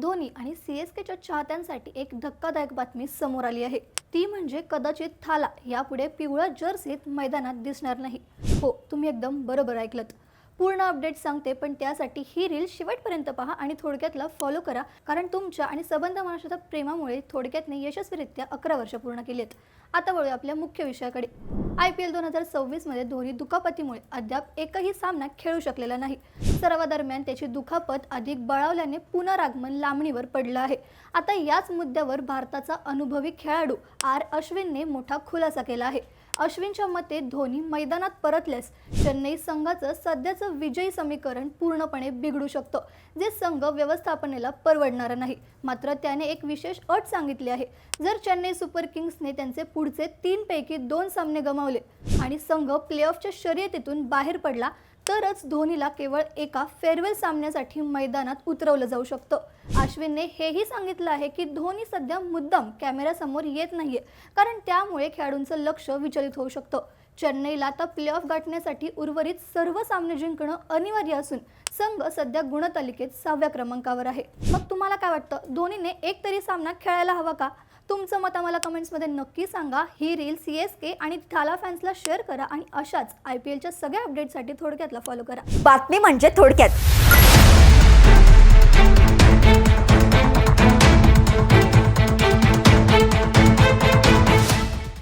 धोनी आणि सीएसकेच्या चाहत्यांसाठी एक धक्कादायक बातमी समोर आली आहे। ती म्हणजे कदाचित थाला यापुढे पिवळ्या जर्सीत मैदानात दिसणार नाही। हो, तुम्ही एकदम बरोबर ऐकलत। पूर्ण अपडेट सांगते, पण त्यासाठी ही रील शेवटपर्यंत पहा आणि थोडक्यातला फॉलो करा, कारण तुमच्या आणि सबंध महाराष्ट्राच्या प्रेमामुळे थोडक्यातने यशस्वीरित्या 11 वर्ष पूर्ण केली आहेत। आता वळूया आपल्या मुख्य विषयाकडे। IPL 2024 मध्ये धोनी दुखापतीमुळे अद्याप एकही सामना खेळू शकलेला नाही। सरावादरम्यान त्याची दुखापत अधिक बळावल्याने पुनरागमन लांबणीवर पडलं आहे। आता याच मुद्द्यावर भारताचा अनुभवी खेळाडू अश्विनने मोठा खुलासा केला आहे। अश्विनच्या मते धोनी मैदानात परतल्यास चेन्नई संघाचं सध्याचं विजयी समीकरण पूर्णपणे बिघडू शकतं, जे संघ व्यवस्थापनेला परवडणार नाही। मात्र त्याने एक विशेष अट सांगितली आहे। जर चेन्नई सुपर किंग्सने त्यांचे पुढचे 3 पैकी 2 सामने गमावले आणि संघ प्लेऑफच्या शर्यतीतून बाहेर पडला, तरच धोनीला केवळ एका फेअरवेल सामन्यासाठी मैदानात उतरवलं जाऊ शकतं। अश्विनने हेही सांगितलं आहे की धोनी सध्या मुद्दाम कॅमेऱ्यासमोर येत नाहीये, कारण त्यामुळे खेळाडूंचं लक्ष विचलित होऊ शकतं। चेन्नईला आता प्लेऑफ गाठण्यासाठी उर्वरित सर्व सामने जिंकणं अनिवार्य असून संघ सध्या गुणतालिकेत 6व्या क्रमांकावर आहे। मग तुम्हाला काय वाटतं, धोनीने एक तरी सामना खेळायला हवा का? तुमचं मत आम्हाला कमेंट्समध्ये नक्की सांगा। ही रील सीएसके आणि थाला फॅन्सला शेअर करा आणि अशाच IPLच्या सगळ्या अपडेटसाठी थोडक्यातला फॉलो करा। बातमी म्हणजे थोडक्यात।